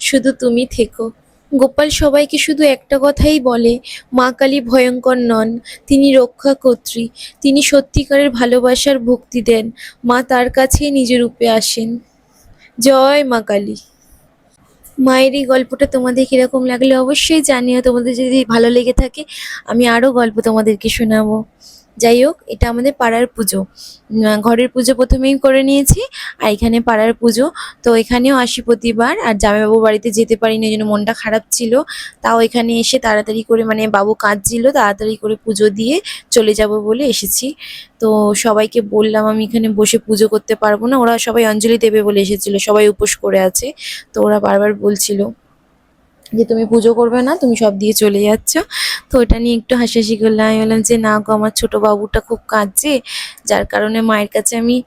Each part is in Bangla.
শুধু তুমি থেকো। গোপাল সবাইকে শুধু একটা কথাই বলে, মা কালী ভয়ঙ্কর নন, তিনি রক্ষাকর্ত্রী। তিনি সত্যিকারের ভালোবাসার ভক্তি দেন, মা তার কাছেই নিজ রূপে আসেন। জয় মা কালী। মায়ের এই গল্পটা তোমাদের কিরকম লাগলো অবশ্যই জানিও। তোমাদের যদি ভালো লেগে থাকে আমি আরো গল্প তোমাদেরকে শোনাবো। যাই হোক, এটা আমাদের পাড়ার পুজো। ঘরের পুজো প্রথমেই করে নিয়েছি, আর এখানে পাড়ার পুজো। তো এখানেও আসি প্রতিবার, আর জামাইবাবু বাড়িতে যেতে পারিনি, এই জন্য মনটা খারাপ ছিল। তাও এখানে এসে তাড়াতাড়ি করে, মানে বাবু কাঁদছিল, তাড়াতাড়ি করে পুজো দিয়ে চলে যাব বলে এসেছি। তো সবাইকে বললাম আমি এখানে বসে পুজো করতে পারবো না, ওরা সবাই অঞ্জলি দেবে বলে এসেছিল, সবাই উপোস করে আছে। তো ওরা বারবার বলছিল যে তুমি পুজো করবে না, তুমি সব দিয়ে চলে যাচ্ছ। তো ওটা নিয়ে একটু হাসাহাসি করলাম। আমি বললাম যে না গো, আমার ছোট বাবুটা খুব কাঁদছে, যার কারণে মায়ের কাছে আমি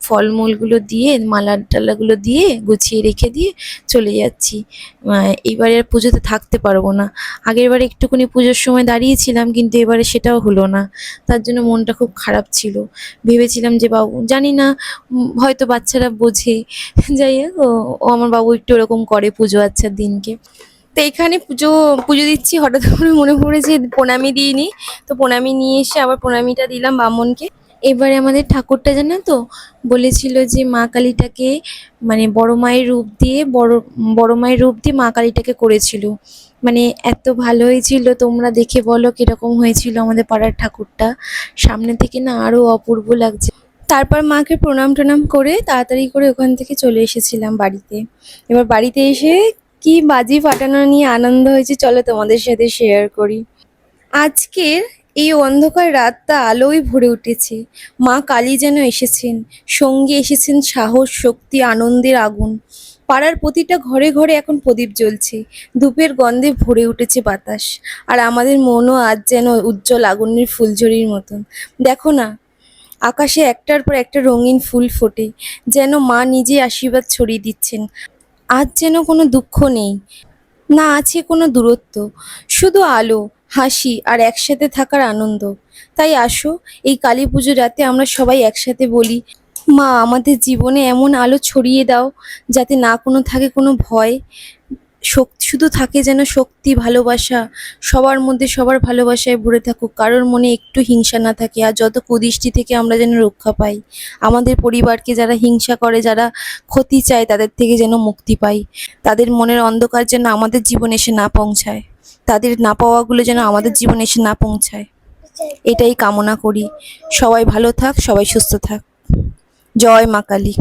ফলমূলগুলো দিয়ে, মালা টালাগুলো দিয়ে গুছিয়ে রেখে দিয়ে চলে যাচ্ছি। এইবারে আর পুজোতে থাকতে পারবো না। আগের বারে একটুখানি পুজোর সময় দাঁড়িয়েছিলাম, কিন্তু এবারে সেটাও হলো না। তার জন্য মনটা খুব খারাপ ছিল। ভেবেছিলাম যে বাবু, জানি না, হয়তো বাচ্চারা বোঝে। যাই হোক, ও আমার বাবু একটু ওরকম করে পুজো আচ্ছার দিনকে। তো এখানে পুজো পুজো দিচ্ছি, হঠাৎ করে মনে পড়েছে প্রণামী দিইনি। তো প্রণামী নিয়ে এসে আবার প্রণামীটা দিলাম ব্রাহ্মণকে। এবারে আমাদের ঠাকুরটা জানো তো বলেছিল যে মা কালীটাকে, মানে বড় মায়ের রূপ দিয়ে, বড় মায়ের রূপ দিয়ে মা কালীটাকে করেছিল। মানে এত ভালো হয়েছিল, তোমরা দেখে বলো কিরকম হয়েছিল আমাদের পাড়ার ঠাকুরটা। সামনে থেকে না আরো অপূর্ব লাগছে। তারপর মাকে প্রণাম টনাম করে তাড়াতাড়ি করে ওখান থেকে চলে এসেছিলাম বাড়িতে। এবার বাড়িতে এসে কি বাজি ফাটানো নিয়ে আনন্দ হয়েছে, চলো তোমাদের সাথে শেয়ার করি। আজকের এই অন্ধকার রাতটা আলোয় ভরে উঠেছে। মা কালী যেন এসেছেন, সঙ্গে এসেছেন সাহস, শক্তি, আনন্দের আগুন। পাড়ার প্রতিটা ঘরে ঘরে এখন প্রদীপ জ্বলছে, ধূপের গন্ধে ভরে উঠেছে বাতাস। আর আমাদের মনও আজ যেন উজ্জ্বল আগুনের ফুলঝুরির মতন। দেখো না, আকাশে একটার পর একটা রঙিন ফুল ফোটে, যেন মা নিজে আশীর্বাদ ছড়িয়ে দিচ্ছেন। আজ যেন কোনো দুঃখ নেই, না আছে কোনো দূরত্ব, শুধু আলো, হাসি আর একসাথে থাকার আনন্দ। তাই আসো, এই কালী পুজোর রাতে আমরা সবাই একসাথে বলি, মা আমাদের জীবনে এমন আলো ছড়িয়ে দাও যাতে না কোনো থাকে কোনো ভয়, শুধু থাকে যেন শক্তি, ভালোবাসা। সবার মধ্যে সবার ভালোবাসায় ভরে থাকুক, কারোর মনে একটু হিংসা না থাকে। আর যত কুদৃষ্টি থেকে আমরা যেন রক্ষা পাই। আমাদের পরিবারকে যারা হিংসা করে, যারা ক্ষতি চায়, তাদের থেকে যেন মুক্তি পাই। তাদের মনের অন্ধকার যেন আমাদের জীবনে এসে না পৌঁছায়, তাদের না পাওয়াগুলো যেন আমাদের জীবনে এসে না পৌঁছায়, এটাই কামনা করি। সবাই ভালো থাক, সবাই সুস্থ থাক। জয় মা কালী।